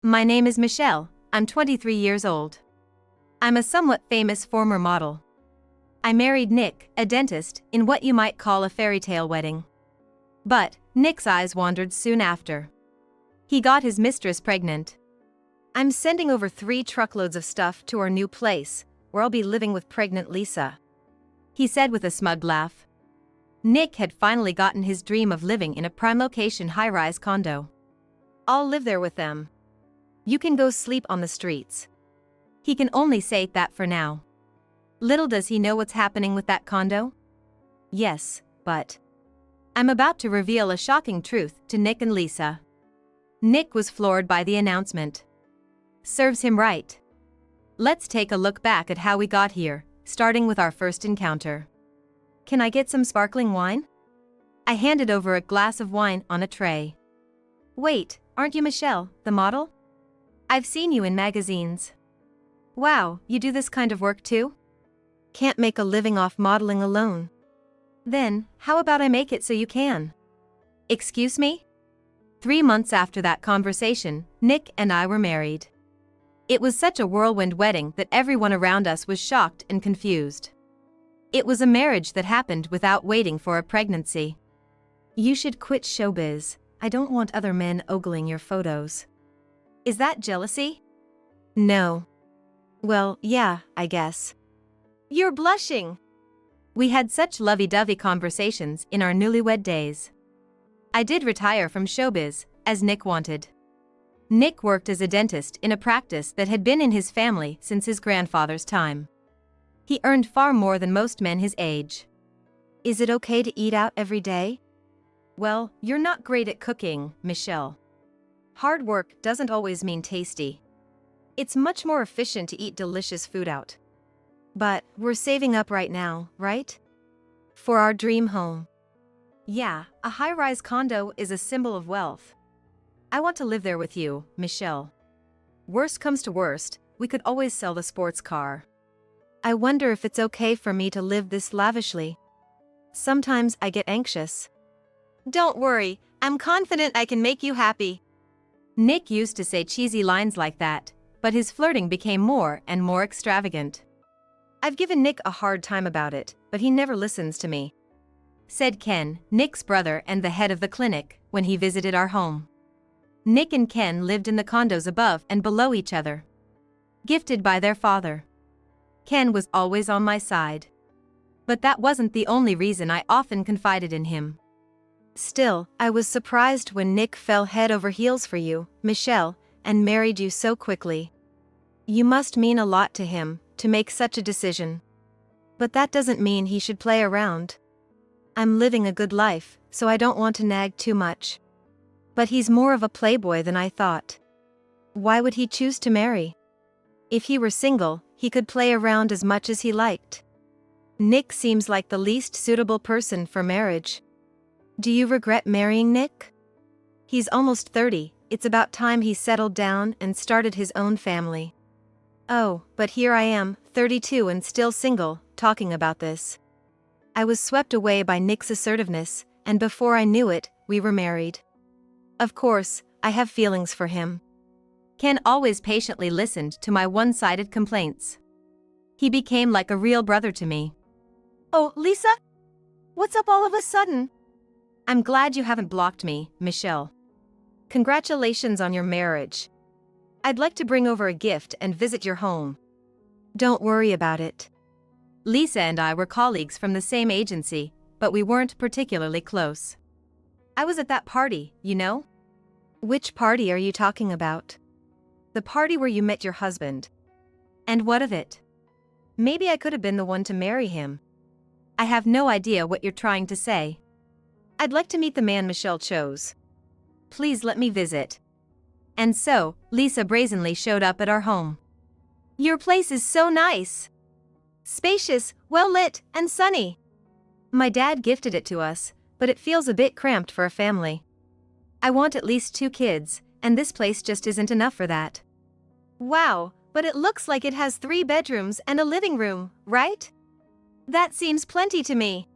My name is Michelle, I'm 23 years old. I'm a somewhat famous former model. I married Nick, a dentist, in what you might call a fairy tale wedding. But Nick's eyes wandered soon after. He got his mistress pregnant. I'm sending over 3 truckloads of stuff to our new place, where I'll be living with pregnant Lisa, he said with a smug laugh. Nick had finally gotten his dream of living in a prime location high-rise condo. I'll live there with them. You can go sleep on the streets. He can only say that for now. Little does he know what's happening with that condo. Yes, but I'm about to reveal a shocking truth to Nick and Lisa. Nick was floored by the announcement. Serves him right. Let's take a look back at how we got here, starting with our first encounter. Can I get some sparkling wine? I handed over a glass of wine on a tray. Wait, aren't you Michelle, the model? I've seen you in magazines. Wow, you do this kind of work too? Can't make a living off modeling alone. Then, how about I make it so you can? Excuse me? 3 months after that conversation, Nick and I were married. It was such a whirlwind wedding that everyone around us was shocked and confused. It was a marriage that happened without waiting for a pregnancy. You should quit showbiz. I don't want other men ogling your photos. Is that jealousy? No. Well, yeah, I guess. You're blushing. We had such lovey-dovey conversations in our newlywed days. I did retire from showbiz, as Nick wanted. Nick worked as a dentist in a practice that had been in his family since his grandfather's time. He earned far more than most men his age. Is it okay to eat out every day? Well, you're not great at cooking, Michelle. Hard work doesn't always mean tasty. It's much more efficient to eat delicious food out. But we're saving up right now, right? For our dream home. Yeah, a high-rise condo is a symbol of wealth. I want to live there with you, Michelle. Worst comes to worst, we could always sell the sports car. I wonder if it's okay for me to live this lavishly. Sometimes I get anxious. Don't worry, I'm confident I can make you happy. Nick used to say cheesy lines like that, but his flirting became more and more extravagant. I've given Nick a hard time about it, but he never listens to me, said Ken, Nick's brother and the head of the clinic, when he visited our home. Nick and Ken lived in the condos above and below each other, gifted by their father. Ken was always on my side. But that wasn't the only reason I often confided in him. Still, I was surprised when Nick fell head over heels for you, Michelle, and married you so quickly. You must mean a lot to him, to make such a decision. But that doesn't mean he should play around. I'm living a good life, so I don't want to nag too much. But he's more of a playboy than I thought. Why would he choose to marry? If he were single, he could play around as much as he liked. Nick seems like the least suitable person for marriage. Do you regret marrying Nick? He's almost 30, it's about time he settled down and started his own family. Oh, but here I am, 32 and still single, talking about this. I was swept away by Nick's assertiveness, and before I knew it, we were married. Of course, I have feelings for him. Ken always patiently listened to my one-sided complaints. He became like a real brother to me. Oh, Lisa? What's up all of a sudden? I'm glad you haven't blocked me, Michelle. Congratulations on your marriage. I'd like to bring over a gift and visit your home. Don't worry about it. Lisa and I were colleagues from the same agency, but we weren't particularly close. I was at that party, you know? Which party are you talking about? The party where you met your husband. And what of it? Maybe I could have been the one to marry him. I have no idea what you're trying to say. I'd like to meet the man Michelle chose. Please let me visit. And so, Lisa brazenly showed up at our home. Your place is so nice. Spacious, well-lit, and sunny. My dad gifted it to us, but it feels a bit cramped for a family. I want at least 2 kids, and this place just isn't enough for that. Wow, but it looks like it has 3 bedrooms and a living room, right? That seems plenty to me.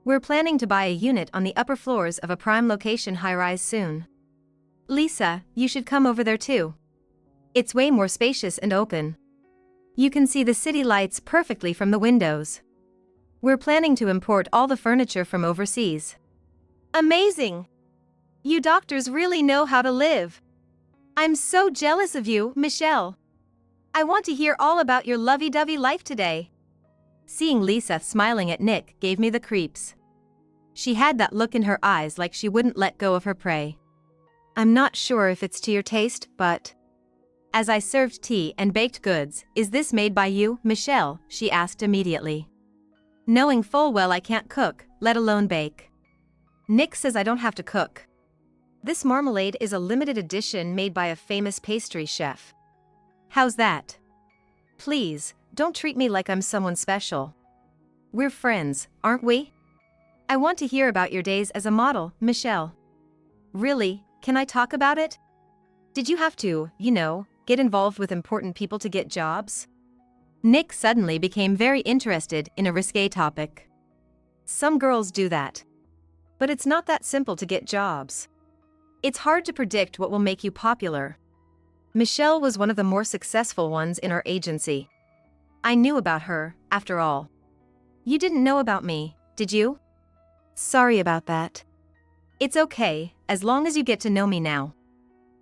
We're planning to buy a unit on the upper floors of a prime location high-rise soon. Lisa, you should come over there too. It's way more spacious and open. You can see the city lights perfectly from the windows. We're planning to import all the furniture from overseas. Amazing! You doctors really know how to live. I'm so jealous of you, Michelle. I want to hear all about your lovey-dovey life today. Seeing Lisa smiling at Nick gave me the creeps. She had that look in her eyes like she wouldn't let go of her prey. I'm not sure if it's to your taste, but... As I served tea and baked goods, "Is this made by you, Michelle?" she asked immediately. Knowing full well I can't cook, let alone bake. Nick says I don't have to cook. This marmalade is a limited edition made by a famous pastry chef. How's that? Please, don't treat me like I'm someone special. We're friends, aren't we? I want to hear about your days as a model, Michelle. Really, can I talk about it? Did you have to, get involved with important people to get jobs? Nick suddenly became very interested in a risque topic. Some girls do that. But it's not that simple to get jobs. It's hard to predict what will make you popular. Michelle was one of the more successful ones in our agency. I knew about her, after all. You didn't know about me, did you? Sorry about that. It's okay, as long as you get to know me now.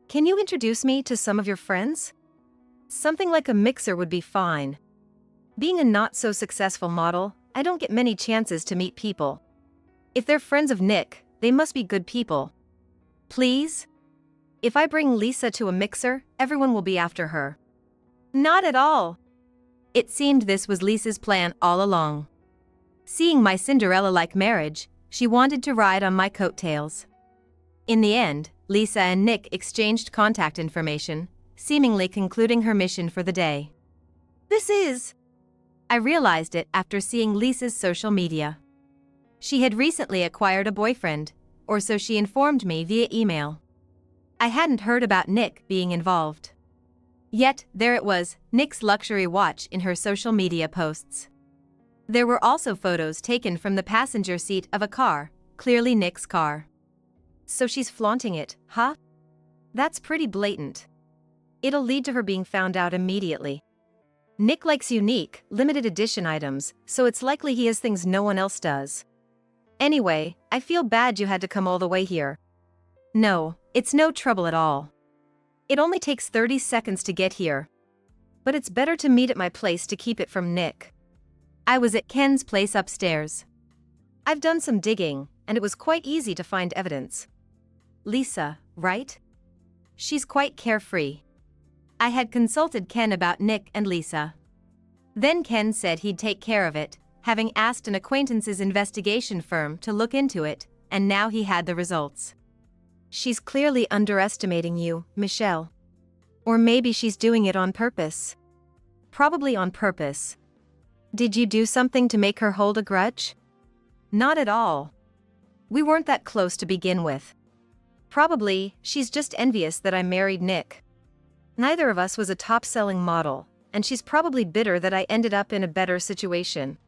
Can you introduce me to some of your friends? Something like a mixer would be fine. Being a not-so-successful model, I don't get many chances to meet people. If they're friends of Nick, they must be good people. Please? If I bring Lisa to a mixer, everyone will be after her. Not at all. It seemed this was Lisa's plan all along. Seeing my Cinderella-like marriage, she wanted to ride on my coattails. In the end, Lisa and Nick exchanged contact information, seemingly concluding her mission for the day. I realized it after seeing Lisa's social media. She had recently acquired a boyfriend, or so she informed me via email. I hadn't heard about Nick being involved. Yet, there it was, Nick's luxury watch in her social media posts. There were also photos taken from the passenger seat of a car, clearly Nick's car. So she's flaunting it, huh? That's pretty blatant. It'll lead to her being found out immediately. Nick likes unique, limited edition items, so it's likely he has things no one else does. Anyway, I feel bad you had to come all the way here. No, it's no trouble at all. It only takes 30 seconds to get here. But it's better to meet at my place to keep it from Nick. I was at Ken's place upstairs. I've done some digging, and it was quite easy to find evidence. Lisa, right? She's quite carefree. I had consulted Ken about Nick and Lisa. Then Ken said he'd take care of it, having asked an acquaintance's investigation firm to look into it, and now he had the results. She's clearly underestimating you, Michelle. Or maybe she's doing it on purpose. Probably on purpose. Did you do something to make her hold a grudge? Not at all. We weren't that close to begin with. Probably, she's just envious that I married Nick. Neither of us was a top-selling model, and she's probably bitter that I ended up in a better situation.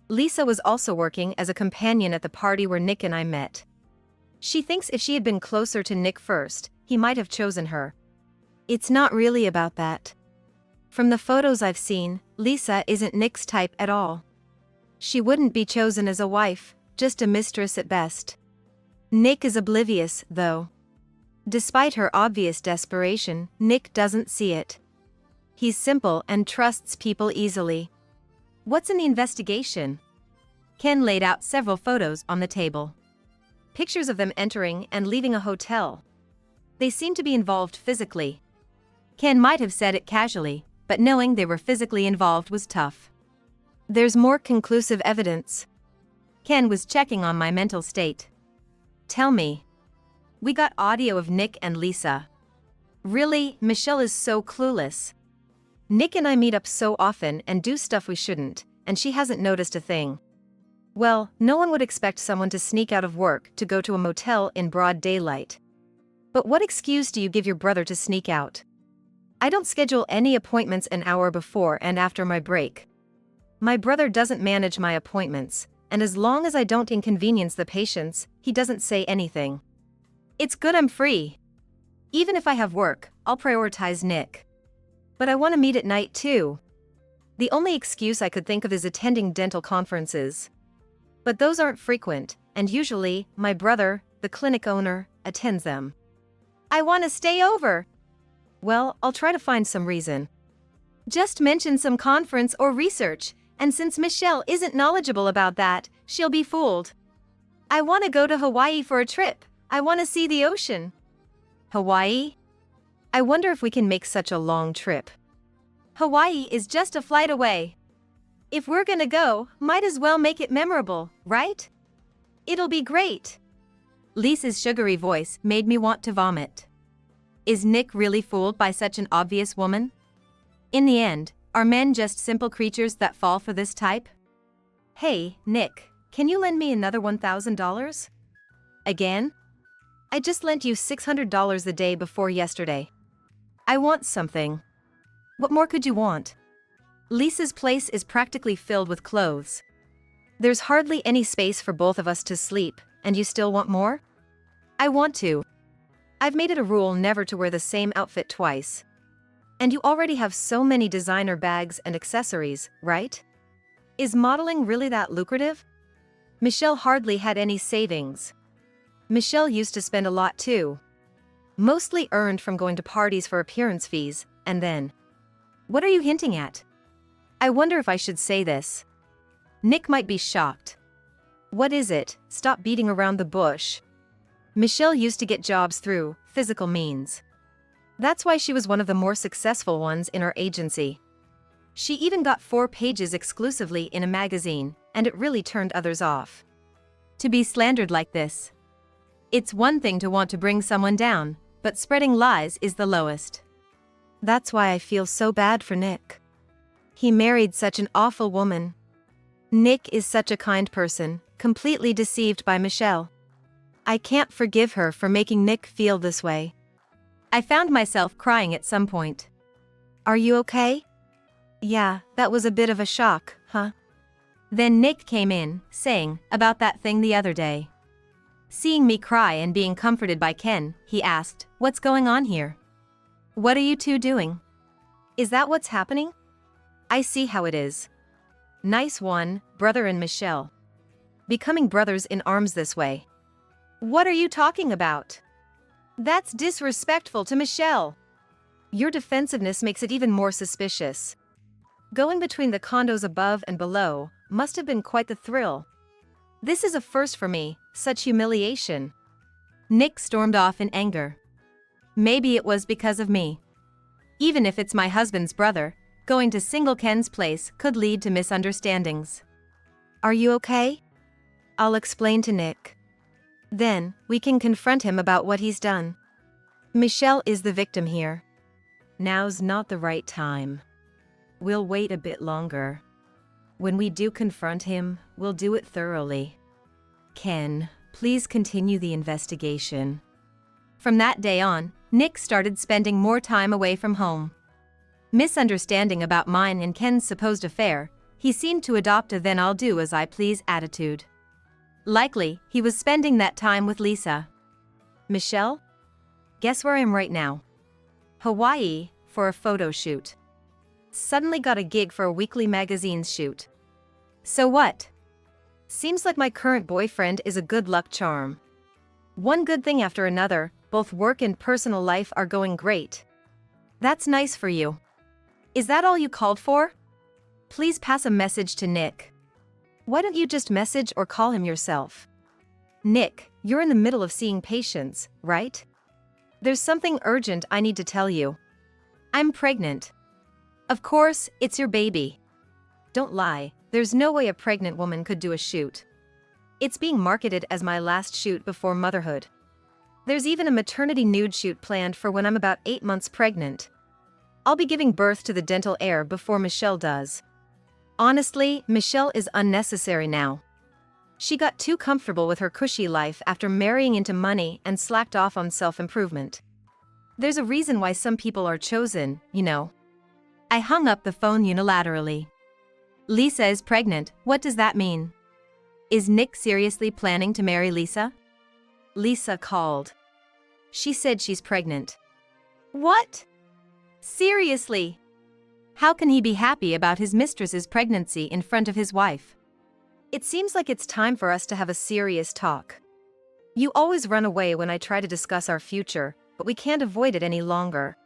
Lisa was also working as a companion at the party where Nick and I met. She thinks if she had been closer to Nick first, he might have chosen her. It's not really about that. From the photos I've seen, Lisa isn't Nick's type at all. She wouldn't be chosen as a wife, just a mistress at best. Nick is oblivious, though. Despite her obvious desperation, Nick doesn't see it. He's simple and trusts people easily. What's in the investigation? Ken laid out several photos on the table. Pictures of them entering and leaving a hotel. They seemed to be involved physically. Ken might have said it casually, but knowing they were physically involved was tough. There's more conclusive evidence. Ken was checking on my mental state. Tell me. We got audio of Nick and Lisa. Really, Michelle is so clueless. Nick and I meet up so often and do stuff we shouldn't, and she hasn't noticed a thing. Well, no one would expect someone to sneak out of work to go to a motel in broad daylight. But what excuse do you give your brother to sneak out? I don't schedule any appointments an hour before and after my break. My brother doesn't manage my appointments, and as long as I don't inconvenience the patients, he doesn't say anything. It's good I'm free. Even if I have work, I'll prioritize Nick. But I want to meet at night too. The only excuse I could think of is attending dental conferences. But those aren't frequent, and usually, my brother, the clinic owner, attends them. I want to stay over. Well, I'll try to find some reason. Just mention some conference or research, and since Michelle isn't knowledgeable about that, she'll be fooled. I want to go to Hawaii for a trip. I want to see the ocean. Hawaii? I wonder if we can make such a long trip. Hawaii is just a flight away. If we're gonna go, might as well make it memorable, right? It'll be great. Lisa's sugary voice made me want to vomit. Is Nick really fooled by such an obvious woman? In the end, are men just simple creatures that fall for this type? Hey, Nick, can you lend me another $1,000? Again? I just lent you $600 the day before yesterday. I want something. What more could you want? Lisa's place is practically filled with clothes. There's hardly any space for both of us to sleep, and you still want more? I want to. I've made it a rule never to wear the same outfit twice. And you already have so many designer bags and accessories, right? Is modeling really that lucrative? Michelle hardly had any savings. Michelle used to spend a lot too. Mostly earned from going to parties for appearance fees, and then. What are you hinting at? I wonder if I should say this. Nick might be shocked. What is it? Stop beating around the bush. Michelle used to get jobs through physical means. That's why she was one of the more successful ones in our agency. She even got 4 pages exclusively in a magazine, and it really turned others off. To be slandered like this. It's one thing to want to bring someone down, but spreading lies is the lowest. That's why I feel so bad for Nick. He married such an awful woman. Nick is such a kind person, completely deceived by Michelle. I can't forgive her for making Nick feel this way. I found myself crying at some point. Are you okay? Yeah, that was a bit of a shock, huh? Then Nick came in, saying about that thing the other day. Seeing me cry and being comforted by Ken, he asked, "What's going on here? What are you two doing? Is that what's happening? I see how it is. Nice one, brother and Michelle. Becoming brothers in arms this way. What are you talking about? That's disrespectful to Michelle. Your defensiveness makes it even more suspicious. Going between the condos above and below must have been quite the thrill. This is a first for me, such humiliation." Nick stormed off in anger. Maybe it was because of me. Even if it's my husband's brother, going to single Ken's place could lead to misunderstandings. Are you okay? I'll explain to Nick. Then, we can confront him about what he's done. Michelle is the victim here. Now's not the right time. We'll wait a bit longer. When we do confront him, we'll do it thoroughly. Ken, please continue the investigation. From that day on, Nick started spending more time away from home. Misunderstanding about mine and Ken's supposed affair, he seemed to adopt a then I'll do as I please attitude. Likely, he was spending that time with Lisa. Michelle? Guess where I am right now? Hawaii, for a photo shoot. Suddenly got a gig for a weekly magazine's shoot. So what? Seems like my current boyfriend is a good luck charm. One good thing after another, both work and personal life are going great. That's nice for you. Is that all you called for? Please pass a message to Nick. Why don't you just message or call him yourself? Nick, you're in the middle of seeing patients, right? There's something urgent I need to tell you. I'm pregnant. Of course, it's your baby. Don't lie, there's no way a pregnant woman could do a shoot. It's being marketed as my last shoot before motherhood. There's even a maternity nude shoot planned for when I'm about 8 months pregnant. I'll be giving birth to the dental heir before Michelle does. Honestly, Michelle is unnecessary now. She got too comfortable with her cushy life after marrying into money and slacked off on self-improvement. There's a reason why some people are chosen, you know. I hung up the phone unilaterally. Lisa is pregnant, what does that mean? Is Nick seriously planning to marry Lisa? Lisa called. She said she's pregnant. What? Seriously? How can he be happy about his mistress's pregnancy in front of his wife? It seems like it's time for us to have a serious talk. You always run away when I try to discuss our future, but we can't avoid it any longer.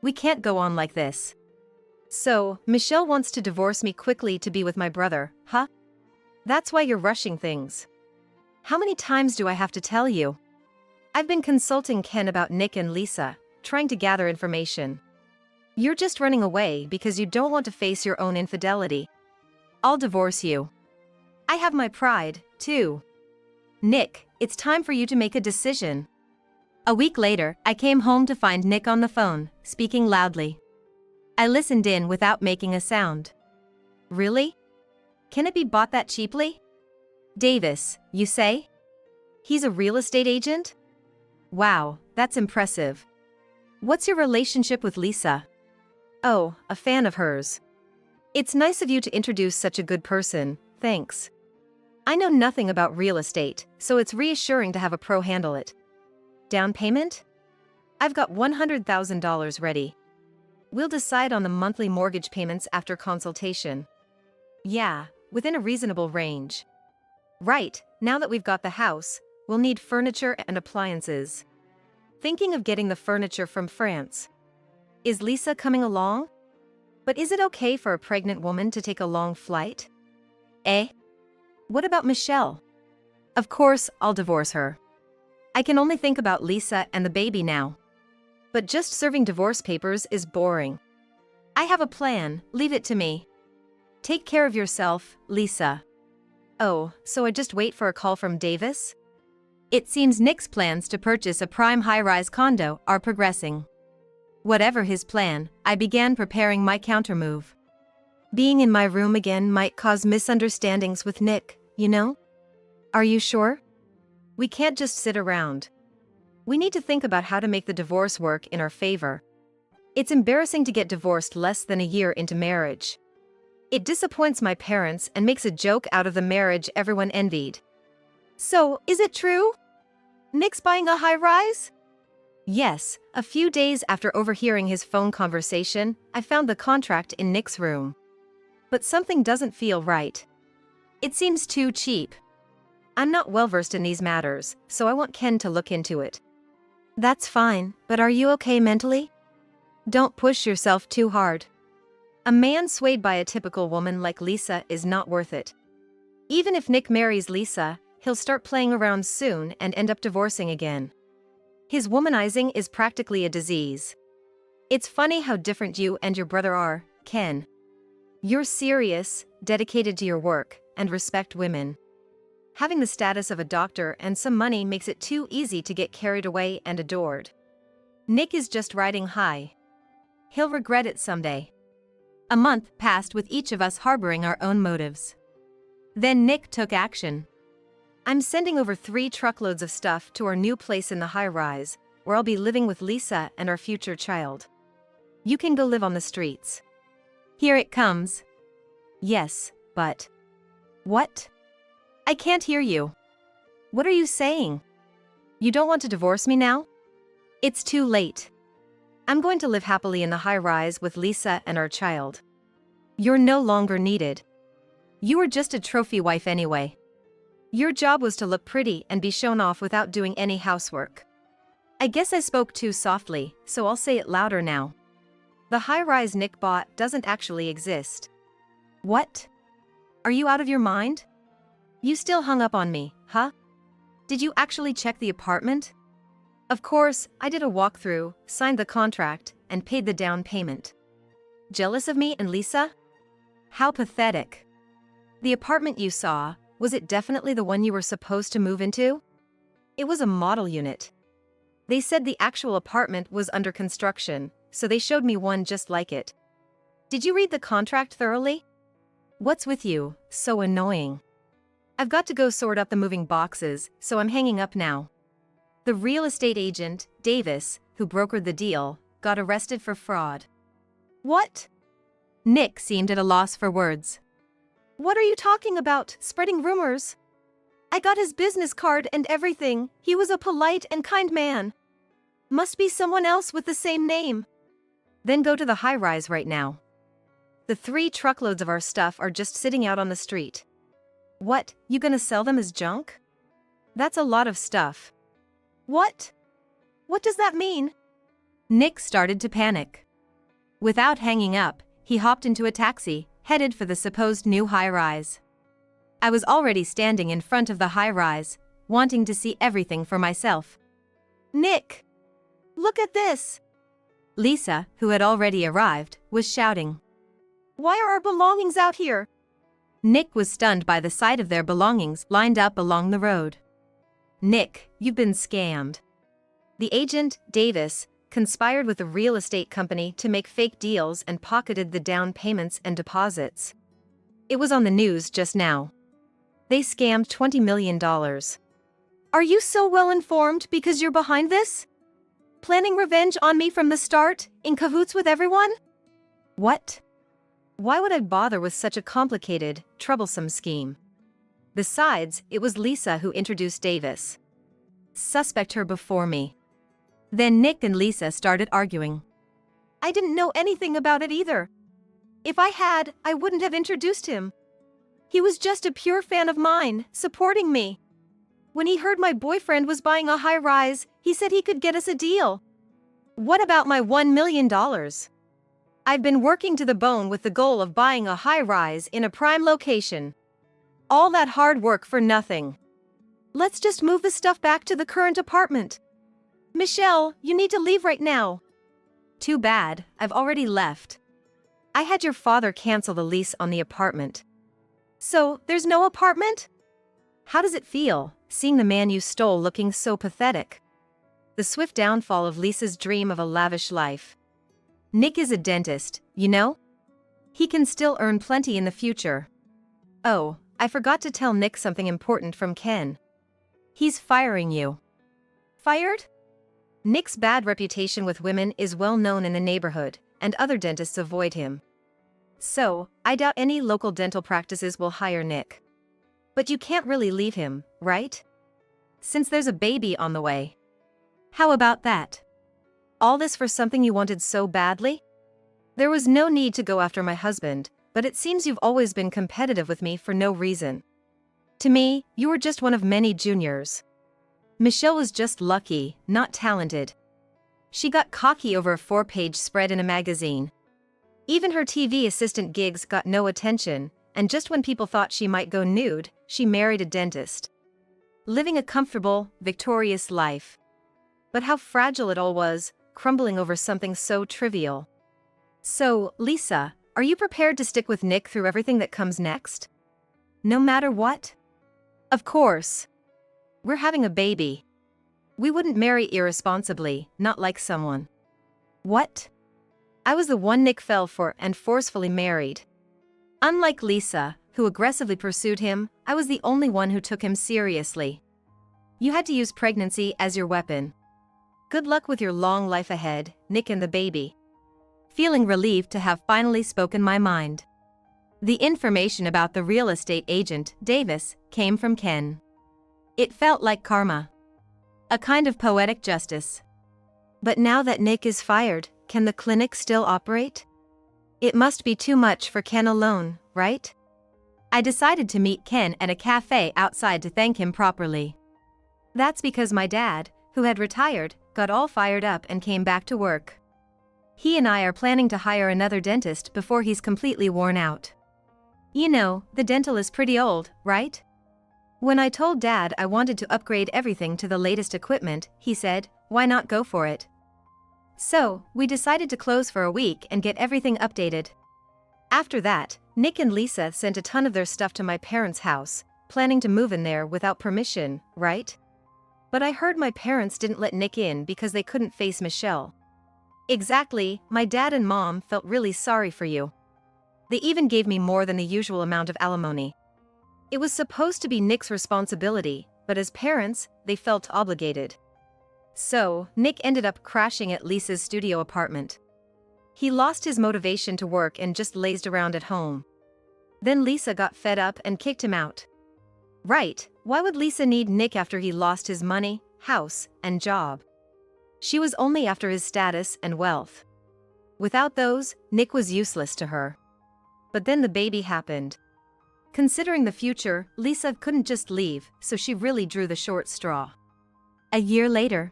We can't go on like this. So, Michelle wants to divorce me quickly to be with my brother, huh? That's why you're rushing things. How many times do I have to tell you? I've been consulting Ken about Nick and Lisa, trying to gather information. You're just running away because you don't want to face your own infidelity. I'll divorce you. I have my pride, too. Nick, it's time for you to make a decision. A week later, I came home to find Nick on the phone, speaking loudly. I listened in without making a sound. Really? Can it be bought that cheaply? Davis, you say? He's a real estate agent? Wow, that's impressive. What's your relationship with Lisa? Oh, a fan of hers. It's nice of you to introduce such a good person, thanks. I know nothing about real estate, so it's reassuring to have a pro handle it. Down payment? I've got $100,000 ready. We'll decide on the monthly mortgage payments after consultation. Yeah, within a reasonable range. Right, now that we've got the house, we'll need furniture and appliances. Thinking of getting the furniture from France. Is Lisa coming along? But is it okay for a pregnant woman to take a long flight? Eh? What about Michelle? Of course, I'll divorce her. I can only think about Lisa and the baby now. But just serving divorce papers is boring. I have a plan, leave it to me. Take care of yourself, Lisa. Oh, so I just wait for a call from Davis? It seems Nick's plans to purchase a prime high-rise condo are progressing. Whatever his plan, I began preparing my countermove. Being in my room again might cause misunderstandings with Nick, you know? Are you sure? We can't just sit around. We need to think about how to make the divorce work in our favor. It's embarrassing to get divorced less than a year into marriage. It disappoints my parents and makes a joke out of the marriage everyone envied. So, is it true? Nick's buying a high-rise? Yes, a few days after overhearing his phone conversation, I found the contract in Nick's room. But something doesn't feel right. It seems too cheap. I'm not well-versed in these matters, so I want Ken to look into it. That's fine, but are you okay mentally? Don't push yourself too hard. A man swayed by a typical woman like Lisa is not worth it. Even if Nick marries Lisa, he'll start playing around soon and end up divorcing again. His womanizing is practically a disease. It's funny how different you and your brother are, Ken. You're serious, dedicated to your work, and respect women. Having the status of a doctor and some money makes it too easy to get carried away and adored. Nick is just riding high. He'll regret it someday. A month passed with each of us harboring our own motives. Then Nick took action. I'm sending over 3 truckloads of stuff to our new place in the high-rise, where I'll be living with Lisa and our future child. You can go live on the streets. Here it comes. Yes, but... What? I can't hear you. What are you saying? You don't want to divorce me now? It's too late. I'm going to live happily in the high-rise with Lisa and our child. You're no longer needed. You were just a trophy wife anyway. Your job was to look pretty and be shown off without doing any housework. I guess I spoke too softly, so I'll say it louder now. The high-rise Nick bought doesn't actually exist. What? Are you out of your mind? You still hung up on me, huh? Did you actually check the apartment? Of course, I did a walkthrough, signed the contract, and paid the down payment. Jealous of me and Lisa? How pathetic. The apartment you saw, was it definitely the one you were supposed to move into? It was a model unit. They said the actual apartment was under construction, so they showed me one just like it. Did you read the contract thoroughly? What's with you, so annoying? I've got to go sort up the moving boxes, so I'm hanging up now. The real estate agent, Davis, who brokered the deal, got arrested for fraud. What? Nick seemed at a loss for words. What are you talking about, spreading rumors? I got his business card and everything. He was a polite and kind man. Must be someone else with the same name. Then go to the high-rise right now. The 3 truckloads of our stuff are just sitting out on the street. What, you gonna sell them as junk? That's a lot of stuff. What? What does that mean? Nick started to panic. Without hanging up, he hopped into a taxi, headed for the supposed new high-rise. I was already standing in front of the high-rise, wanting to see everything for myself. Nick! Look at this! Lisa, who had already arrived, was shouting. Why are our belongings out here? Nick was stunned by the sight of their belongings lined up along the road. Nick, you've been scammed. The agent, Davis, conspired with a real estate company to make fake deals and pocketed the down payments and deposits. It was on the news just now. They scammed $20 million. Are you so well informed because you're behind this? Planning revenge on me from the start, in cahoots with everyone? What? Why would I bother with such a complicated, troublesome scheme? Besides, it was Lisa who introduced Davis. Suspect her before me. Then Nick and Lisa started arguing. I didn't know anything about it either. If I had, I wouldn't have introduced him. He was just a pure fan of mine, supporting me. When he heard my boyfriend was buying a high-rise, he said he could get us a deal. What about my $1 million? I've been working to the bone with the goal of buying a high-rise in a prime location. All that hard work for nothing. Let's just move the stuff back to the current apartment. Michelle, you need to leave right now. Too bad, I've already left. I had your father cancel the lease on the apartment. So, there's no apartment? How does it feel, seeing the man you stole looking so pathetic? The swift downfall of Lisa's dream of a lavish life. Nick is a dentist, you know? He can still earn plenty in the future. Oh, I forgot to tell Nick something important from Ken. He's firing you. Fired? Nick's bad reputation with women is well known in the neighborhood, and other dentists avoid him. So, I doubt any local dental practices will hire Nick. But you can't really leave him, right? Since there's a baby on the way. How about that? All this for something you wanted so badly? There was no need to go after my husband, but it seems you've always been competitive with me for no reason. To me, you were just one of many juniors. Michelle was just lucky, not talented. She got cocky over a 4-page spread in a magazine. Even her TV assistant gigs got no attention, and just when people thought she might go nude, she married a dentist. Living a comfortable, victorious life. But how fragile it all was, crumbling over something so trivial. So, Lisa, are you prepared to stick with Nick through everything that comes next? No matter what? Of course. We're having a baby. We wouldn't marry irresponsibly, not like someone. What? I was the one Nick fell for and forcefully married. Unlike Lisa, who aggressively pursued him, I was the only one who took him seriously. You had to use pregnancy as your weapon. Good luck with your long life ahead, Nick and the baby. Feeling relieved to have finally spoken my mind. The information about the real estate agent, Davis, came from Ken. It felt like karma. A kind of poetic justice. But now that Nick is fired, can the clinic still operate? It must be too much for Ken alone, right? I decided to meet Ken at a cafe outside to thank him properly. That's because my dad, who had retired, got all fired up and came back to work. He and I are planning to hire another dentist before he's completely worn out. You know, the dental is pretty old, right? When I told Dad I wanted to upgrade everything to the latest equipment, he said, why not go for it? So, we decided to close for a week and get everything updated. After that, Nick and Lisa sent a ton of their stuff to my parents' house, planning to move in there without permission, right? But I heard my parents didn't let Nick in because they couldn't face Michelle. Exactly, my dad and mom felt really sorry for you. They even gave me more than the usual amount of alimony. It was supposed to be Nick's responsibility, but as parents, they felt obligated. So, Nick ended up crashing at Lisa's studio apartment. He lost his motivation to work and just lazed around at home. Then Lisa got fed up and kicked him out. Right, why would Lisa need Nick after he lost his money, house, and job? She was only after his status and wealth. Without those, Nick was useless to her. but then the baby happened. Considering the future, Lisa couldn't just leave, so she really drew the short straw. A year later,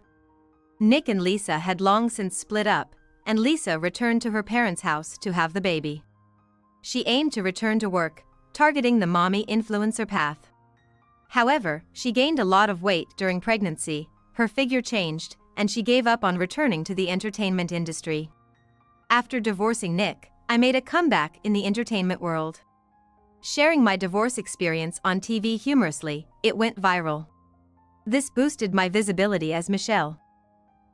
Nick and Lisa had long since split up, and Lisa returned to her parents' house to have the baby. She aimed to return to work, targeting the mommy influencer path. However, she gained a lot of weight during pregnancy, her figure changed, and she gave up on returning to the entertainment industry. After divorcing Nick, I made a comeback in the entertainment world. Sharing my divorce experience on TV humorously, it went viral. This boosted my visibility as Michelle.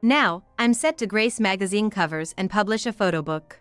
Now, I'm set to grace magazine covers and publish a photo book.